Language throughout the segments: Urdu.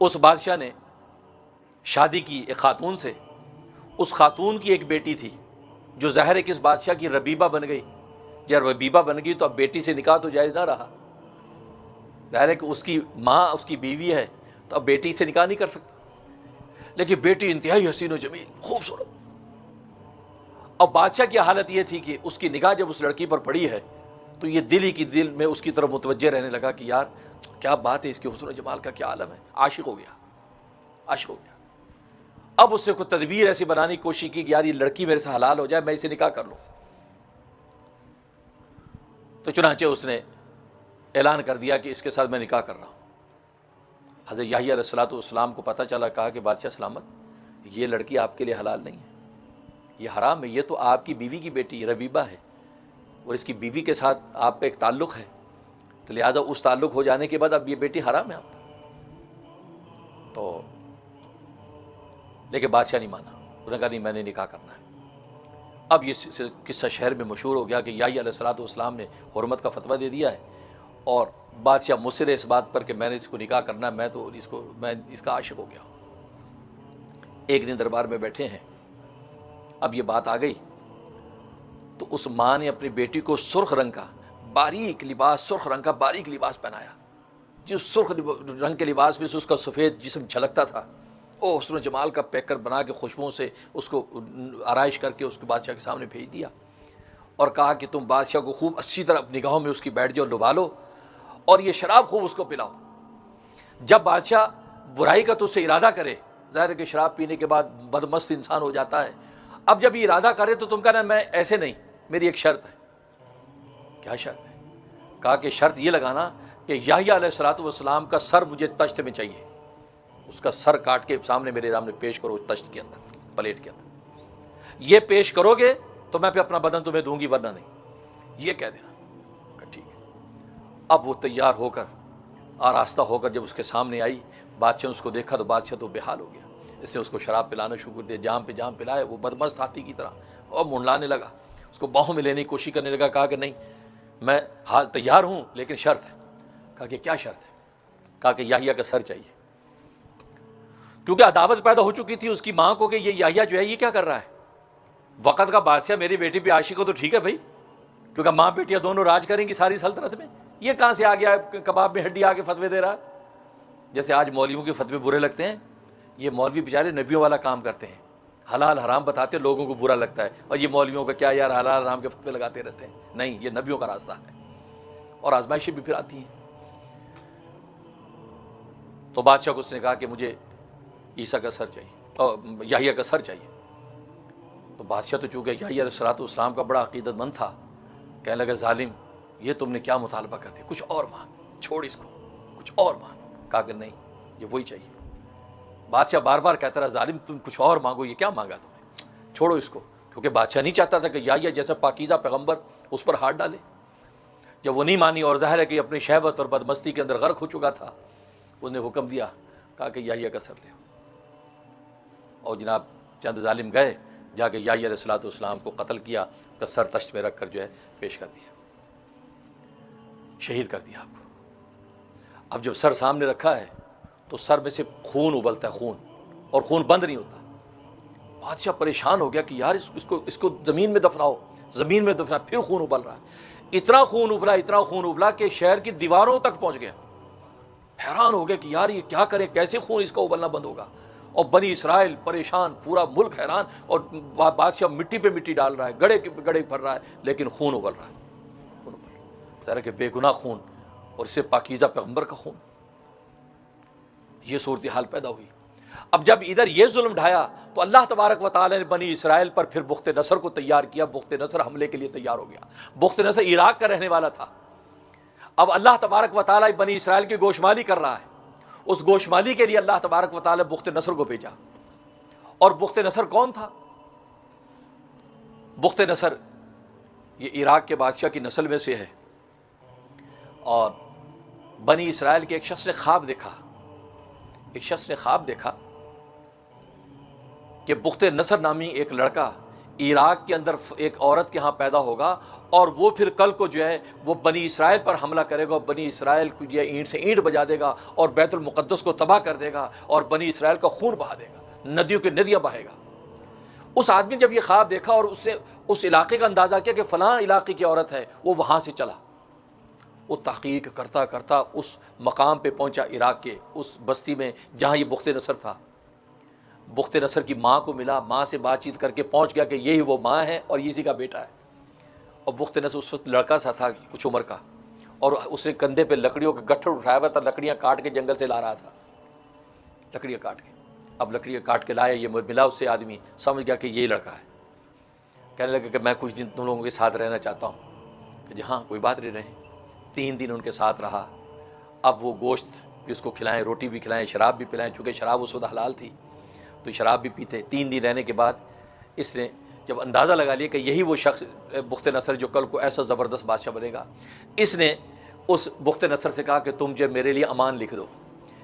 اس بادشاہ نے شادی کی ایک خاتون سے، اس خاتون کی ایک بیٹی تھی جو ظاہر ہے کہ اس بادشاہ کی ربیبہ بن گئی. جب ربیبہ بن گئی تو اب بیٹی سے نکاح تو جائز نہ رہا. ظاہر ہے کہ اس کی ماں اس کی بیوی ہے تو اب بیٹی سے نکاح نہیں کر سکتا. لیکن بیٹی انتہائی حسین و جمیل، خوبصورت. اب بادشاہ کی حالت یہ تھی کہ اس کی نگاہ جب اس لڑکی پر پڑی ہے تو یہ دل ہی کی دل میں اس کی طرف متوجہ رہنے لگا کہ یار کیا بات ہے، اس کے حسن و جمال کا کیا عالم ہے. عاشق ہو گیا، عاشق ہو گیا. اب اس نے کوئی تدبیر ایسی بنانے کی کوشش کی کہ یار یہ لڑکی میرے سے حلال ہو جائے، میں اسے نکاح کر لوں. تو چنانچہ اس نے اعلان کر دیا کہ اس کے ساتھ میں نکاح کر رہا ہوں. حضرت یحییٰ علیہ الصلوۃ والسلام کو پتہ چلا، کہا کہ بادشاہ سلامت، یہ لڑکی آپ کے لیے حلال نہیں ہے، یہ حرام ہے، یہ تو آپ کی بیوی کی بیٹی ربیبہ ہے اور اس کی بیوی کے ساتھ آپ کا ایک تعلق ہے، تو لہٰذا اس تعلق ہو جانے کے بعد اب یہ بیٹی حرام ہے آپ کا. تو لیکن بادشاہ نہیں مانا، انہوں نے کہا نہیں میں نے نکاح کرنا ہے. اب یہ قصہ شہر میں مشہور ہو گیا کہ یحییٰ علیہ الصلوۃ والسلام نے حرمت کا فتویٰ دے دیا ہے اور بادشاہ مصر ہے اس بات پر کہ میں نے اس کو نکاح کرنا ہے، میں اس کا عاشق ہو گیا ہوں. ایک دن دربار میں بیٹھے ہیں، اب یہ بات آ گئی تو اس ماں نے اپنی بیٹی کو سرخ رنگ کا باریک لباس پہنایا. جس سرخ رنگ کے لباس میں سے اس کا سفید جسم جھلکتا تھا، او حسن و جمال کا پیکر بنا کے خوشبوؤں سے اس کو آرائش کر کے اس کو بادشاہ کے سامنے بھیج دیا اور کہا کہ تم بادشاہ کو خوب اچھی طرح اپنی نگاہوں میں اس کی بیٹھ جاؤ، لبھا لو اور یہ شراب خوب اس کو پلاؤ. جب بادشاہ برائی کا تو سے ارادہ کرے، ظاہر ہے کہ شراب پینے کے بعد بدمست انسان ہو جاتا ہے، اب جب یہ ارادہ کرے تو تم کہنا میں ایسے نہیں، میری ایک شرط ہے. کیا شرط ہے؟ کہا کہ شرط یہ لگانا کہ یحییٰ علیہ الصلوۃ والسلام کا سر مجھے تشت میں چاہیے، اس کا سر کاٹ کے سامنے میرے سامنے پیش کرو، تشت کے اندر، پلیٹ کے اندر. یہ پیش کرو گے تو میں پھر اپنا بدن تمہیں دوں گی، ورنہ نہیں، یہ کہہ دینا. کہ ٹھیک ہے. اب وہ تیار ہو کر آراستہ ہو کر جب اس کے سامنے آئی، بادشاہ نے اس کو دیکھا تو بادشاہ تو بے حال ہو گیا. اس سے اس کو شراب پلانا شروع کر دیا، جام پہ جام پلائے، وہ بدمست ہاتھی کی طرح اور منڈلانے لگا، اس کو باہوں میں لینے کی کوشش کرنے لگا. کہا کہ نہیں میں حال تیار ہوں لیکن شرط ہے. کہا کہ کیا شرط ہے؟ کہا کہ یحییٰ کا سر چاہیے. کیونکہ عداوت پیدا ہو چکی تھی اس کی ماں کو کہ یہ یحییٰ جو ہے یہ کیا کر رہا ہے، وقت کا بادشاہ میری بیٹی پہ عاشق ہو تو ٹھیک ہے بھائی، کیونکہ ماں بیٹیاں دونوں راج کریں گی ساری سلطنت میں، یہ کہاں سے آ گیا کباب میں ہڈی آ کے فتوے دے رہا ہے. جیسے آج مولویوں کے فتوے برے لگتے ہیں، یہ مولوی بیچارے نبیوں والا کام کرتے ہیں، حلال حرام بتاتے لوگوں کو برا لگتا ہے، اور یہ مولویوں کا کیا یار حلال حرام کے فتوے لگاتے رہتے ہیں. نہیں، یہ نبیوں کا راستہ ہے اور آزمائشیں بھی پھر آتی ہیں. تو بادشاہ کو اس نے کہا کہ مجھے عیسیٰ کا سر چاہیے اور یحییٰ کا سر چاہیے. تو بادشاہ تو چونکہ یحییٰ علیہ الصلوۃ والسلام کا بڑا عقیدت مند تھا، کہنے لگا ظالم یہ تم نے کیا مطالبہ کر دیا، کچھ اور مانگ، چھوڑ اس کو، کچھ اور مانگ. کہا کہ نہیں یہ وہی چاہیے. بادشاہ بار بار کہتا رہا ظالم تم کچھ اور مانگو، یہ کیا مانگا تم نے، چھوڑو اس کو. کیونکہ بادشاہ نہیں چاہتا تھا کہ یحییٰ جیسا پاکیزہ پیغمبر اس پر ہاتھ ڈالے. جب وہ نہیں مانی اور ظاہر ہے کہ اپنی شہوت اور بدمستی کے اندر غرق ہو چکا تھا، اس نے حکم دیا، کہا کہ یحییٰ کا سر لے آؤ. اور جناب چند ظالم گئے، جا کے یحییٰ علیہ الصلوۃ والسلام کو قتل کیا، اس کا سر تشت میں رکھ کر جو ہے پیش کر دیا، شہید کر دیا آپ کو. اب جب سر سامنے رکھا ہے تو سر میں سے خون ابلتا ہے، خون، اور خون بند نہیں ہوتا. بادشاہ پریشان ہو گیا کہ یار اس کو زمین میں دفناؤ، زمین میں دفنا، پھر خون ابل رہا ہے. اتنا خون ابلا کہ شہر کی دیواروں تک پہنچ گیا. حیران ہو گیا کہ یار یہ کیا کریں، کیسے خون اس کا ابلنا بند ہوگا. اور بنی اسرائیل پریشان، پورا ملک حیران، اور بادشاہ مٹی پہ مٹی ڈال رہا ہے، گڑے بھر رہا ہے، لیکن خون ابل رہا ہے، خون ابل رہا ہے. ظاہر ہے کہ بے گناہ خون اور اس سے پاکیزہ پیغمبر کا خون. یہ صورتحال پیدا ہوئی. اب جب ادھر یہ ظلم ڈھایا تو اللہ تبارک و تعالی نے بنی اسرائیل پر پھر بخت نصر کو تیار کیا. بخت نصر حملے کے لیے تیار ہو گیا. بخت نصر عراق کا رہنے والا تھا. اب اللہ تبارک و تعالی بنی اسرائیل کی گوشمالی کر رہا ہے. اس گوشمالی کے لیے اللہ تبارک و تعالی بخت نصر کو بھیجا. اور بخت نصر کون تھا؟ بخت نصر یہ عراق کے بادشاہ کی نسل میں سے ہے. اور بنی اسرائیل کے ایک شخص نے خواب دیکھا کہ بخت نصر نامی ایک لڑکا عراق کے اندر ایک عورت کے ہاں پیدا ہوگا اور وہ پھر کل کو جو ہے وہ بنی اسرائیل پر حملہ کرے گا اور بنی اسرائیل کو جو ہے اینٹ سے اینٹ بجا دے گا اور بیت المقدس کو تباہ کر دے گا اور بنی اسرائیل کا خون بہا دے گا، ندیوں کی ندیاں بہائے گا۔ اس آدمی جب یہ خواب دیکھا اور اس نے اس علاقے کا اندازہ کیا کہ فلاں علاقے کی عورت ہے، وہ وہاں سے چلا، وہ تحقیق کرتا کرتا اس مقام پہ پہنچا عراق کے اس بستی میں جہاں یہ بخت نصر تھا۔ بخت نصر کی ماں کو ملا، ماں سے بات چیت کر کے پہنچ گیا کہ یہی وہ ماں ہے اور اسی کا بیٹا ہے۔ اور بخت نصر اس وقت لڑکا سا تھا کچھ عمر کا، اور اس نے کندھے پہ لکڑیوں کا گٹھڑ اٹھایا ہوا تھا، لکڑیاں کاٹ کے جنگل سے لا رہا تھا، لکڑیاں کاٹ کے۔ اب لکڑیاں کاٹ کے لایا، یہ ملا اس سے آدمی، سمجھ گیا کہ یہی لڑکا ہے۔ کہنے لگا کہ میں کچھ دن تم لوگوں کے ساتھ رہنا چاہتا ہوں، کہ جی ہاں کوئی بات نہیں، رہیں۔ 3 دن ان کے ساتھ رہا۔ اب وہ گوشت بھی اس کو کھلائیں، روٹی بھی کھلائیں، شراب بھی پلائیں، چونکہ شراب اس وقت حلال تھی تو شراب بھی پیتے۔ 3 دن رہنے کے بعد اس نے جب اندازہ لگا لیا کہ یہی وہ شخص بخت نصر جو کل کو ایسا زبردست بادشاہ بنے گا، اس نے اس بخت نصر سے کہا کہ تم جو میرے لیے امان لکھ دو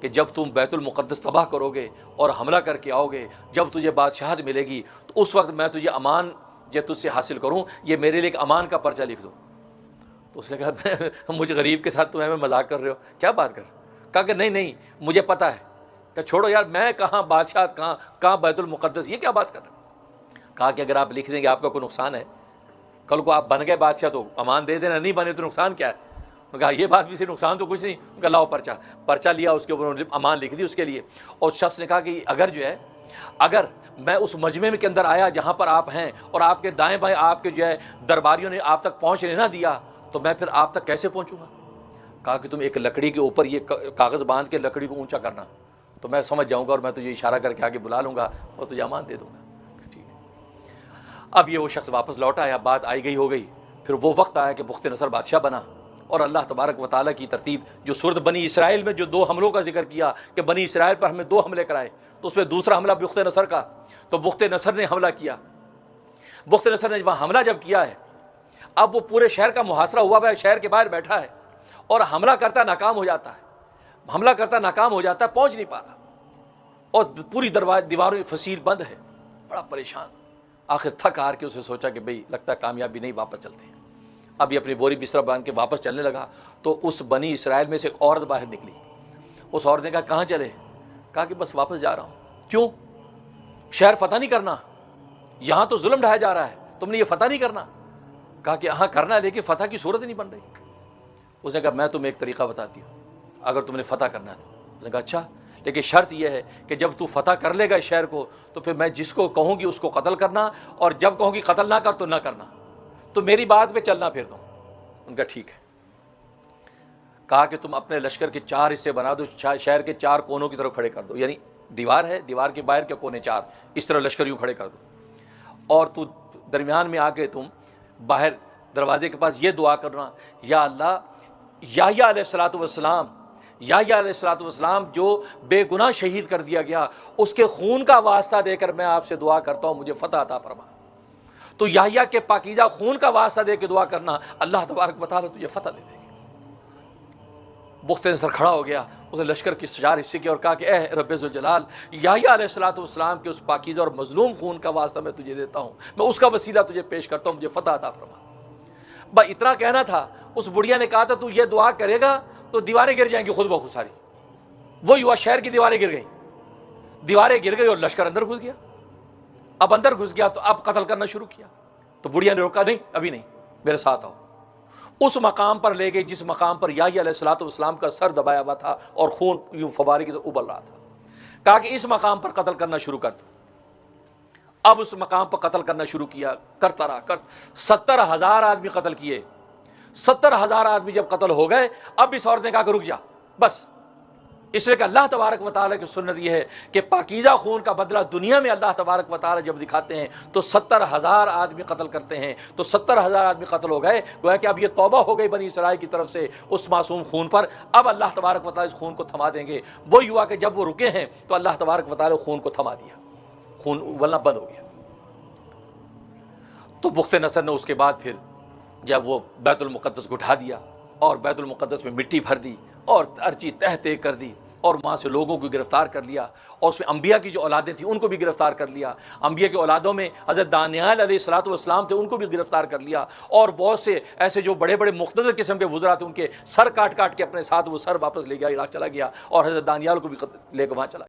کہ جب تم بیت المقدس تباہ کرو گے اور حملہ کر کے آؤ گے، جب تجھے بادشاہت ملے گی تو اس وقت میں تجھے امان جو تجھ سے حاصل کروں، یہ میرے لیے ایک امان کا پرچہ لکھ دو۔ تو اس نے کہا مجھے غریب کے ساتھ تم ہمیں مذاق کر رہے ہو، کیا بات کر رہے ہو؟ کہا کہ نہیں مجھے پتہ ہے۔ کہ چھوڑو یار، میں کہاں بادشاہت، کہاں بیت المقدس، یہ کیا بات کر رہے ہو؟ کہا کہ اگر آپ لکھ دیں گے آپ کا کوئی نقصان ہے؟ کل کو آپ بن گئے بادشاہ تو امان دے دینا، نہیں بنے تو نقصان کیا ہے؟ انہوں نے کہا یہ بات بھی سے نقصان تو کچھ نہیں۔ انہوں نے کہا لاؤ پرچہ لیا، اس کے اوپر امان لکھ دی اس کے لیے۔ اور شخص نے کہا کہ اگر میں اس مجمع کے اندر آیا جہاں پر آپ ہیں اور آپ کے دائیں بائیں آپ کے جو ہے درباریوں نے آپ تک پہنچنے نہ دیا تو میں پھر آپ تک کیسے پہنچوں گا؟ کہا کہ تم ایک لکڑی کے اوپر یہ کاغذ باندھ کے لکڑی کو اونچا کرنا تو میں سمجھ جاؤں گا اور میں تجھے اشارہ کر کے آگے بلا لوں گا اور تجھے امان دے دوں گا۔ ٹھیک ہے۔ اب یہ وہ شخص واپس لوٹ آیا، بات آئی گئی ہو گئی۔ پھر وہ وقت آیا کہ بخت نصر بادشاہ بنا، اور اللہ تبارک و تعالیٰ کی ترتیب جو سورۃ بنی اسرائیل میں جو 2 حملوں کا ذکر کیا کہ بنی اسرائیل پر ہمیں 2 حملے کرائے، تو اس میں دوسرا حملہ بخت نصر کا، تو بخت نصر نے حملہ کیا۔ بخت نصر نے وہاں حملہ جب کیا ہے، اب وہ پورے شہر کا محاصرہ ہوا ہے، شہر کے باہر بیٹھا ہے اور حملہ کرتا ناکام ہو جاتا ہے، پہنچ نہیں پا رہا، اور پوری دیواروں فصیل بند ہے، بڑا پریشان۔ آخر تھک ہار کے اسے سوچا کہ بھئی لگتا ہے کامیابی نہیں، واپس چلتے ہیں۔ اب یہ اپنی بوری بستر باندھ کے واپس چلنے لگا تو اس بنی اسرائیل میں سے ایک عورت باہر نکلی۔ اس عورت نے کہا کہاں چلے؟ کہا کہ بس واپس جا رہا ہوں۔ کیوں؟ شہر فتح نہیں کرنا؟ یہاں تو ظلم ڈھایا جا رہا ہے، تم نے یہ فتح نہیں کرنا؟ کہا کہ ہاں کرنا ہے، لیکن فتح کی صورت نہیں بن رہی۔ اس نے کہا میں تمہیں ایک طریقہ بتاتی ہوں، اگر تم نے فتح کرنا ہے تو۔ اس نے کہا اچھا، لیکن شرط یہ ہے کہ جب تو فتح کر لے گا اس شہر کو تو پھر میں جس کو کہوں گی اس کو قتل کرنا، اور جب کہوں گی قتل نہ کر تو نہ کرنا، تو میری بات پہ چلنا پھر تم۔ ان کا ٹھیک ہے۔ کہا کہ تم اپنے لشکر کے 4 حصے بنا دو، شہر کے 4 کونوں کی طرف کھڑے کر دو، یعنی دیوار ہے، دیوار کے باہر کے کونے 4، اس طرح لشکر یوں کھڑے کر دو، اور تو درمیان میں آ کے تم باہر دروازے کے پاس یہ دعا کرنا، یا اللہ یحییٰ علیہ السلام جو بے گناہ شہید کر دیا گیا، اس کے خون کا واسطہ دے کر میں آپ سے دعا کرتا ہوں مجھے فتح عطا فرما۔ تو یحییٰ کے پاکیزہ خون کا واسطہ دے کے دعا کرنا، اللہ تبارک و تعالیٰ تجھے فتح دے دے گی۔ بخت نصر کھڑا ہو گیا، اس نے لشکر کی 4 حصے کیا اور کہا کہ اے رب ذوالجلال، یحییٰ علیہ السلام کے اس پاکیزہ اور مظلوم خون کا واسطہ میں تجھے دیتا ہوں، میں اس کا وسیلہ تجھے پیش کرتا ہوں، مجھے فتح عطا فرما۔ بس اتنا کہنا تھا، اس بڑھیا نے کہا تھا تو یہ دعا کرے گا تو دیواریں گر جائیں گی خود بخود ساری۔ وہی ہوا، شہر کی دیواریں گر گئی اور لشکر اندر گھس گیا۔ اب اندر گھس گیا تو اب قتل کرنا شروع کیا۔ تو بڑھیا نے روکا، نہیں ابھی نہیں، میرے ساتھ آؤ۔ اس مقام پر لے گئے جس مقام پر یحییٰ علیہ السلام کا سر دبایا ہوا تھا اور خون یوں فوارے کی طرح ابل رہا تھا۔ کہا کہ اس مقام پر قتل کرنا شروع کر دو۔ اب اس مقام پر قتل کرنا شروع کیا، کرتا رہا 70,000 آدمی قتل کیے۔ 70,000 آدمی جب قتل ہو گئے، اب اس عورت نے کہا کہ رک جا بس۔ اس لیے کہ اللہ تبارک و تعالیٰ کی سنت یہ ہے کہ پاکیزہ خون کا بدلہ دنیا میں اللہ تبارک و تعالیٰ جب دکھاتے ہیں تو 70,000 آدمی قتل کرتے ہیں، تو 70,000 آدمی قتل ہو گئے، گویا کہ اب یہ توبہ ہو گئی بنی اسرائیل کی طرف سے اس معصوم خون پر۔ اب اللہ تبارک و تعالیٰ اس خون کو تھما دیں گے۔ وہی ہوا کہ جب وہ رکے ہیں تو اللہ تبارک و تعالیٰ خون کو تھما دیا، خون ابلنا بند ہو گیا۔ تو بخت نصر نے اس کے بعد پھر جب وہ بیت المقدس کو اٹھا دیا اور بیت المقدس میں مٹی بھر دی اور ہر چیز تہ تہ کر دی، اور وہاں سے لوگوں کو گرفتار کر لیا، اور اس میں انبیاء کی جو اولادیں تھیں ان کو بھی گرفتار کر لیا۔ انبیاء کی اولادوں میں حضرت دانیال علیہ الصلوۃ والسلام تھے، ان کو بھی گرفتار کر لیا، اور بہت سے ایسے جو بڑے بڑے مقتدر قسم کے وزراء تھے ان کے سر کاٹ کاٹ کے اپنے ساتھ وہ سر واپس لے گیا، عراق چلا گیا، اور حضرت دانیال کو بھی لے کے وہاں چلا گیا۔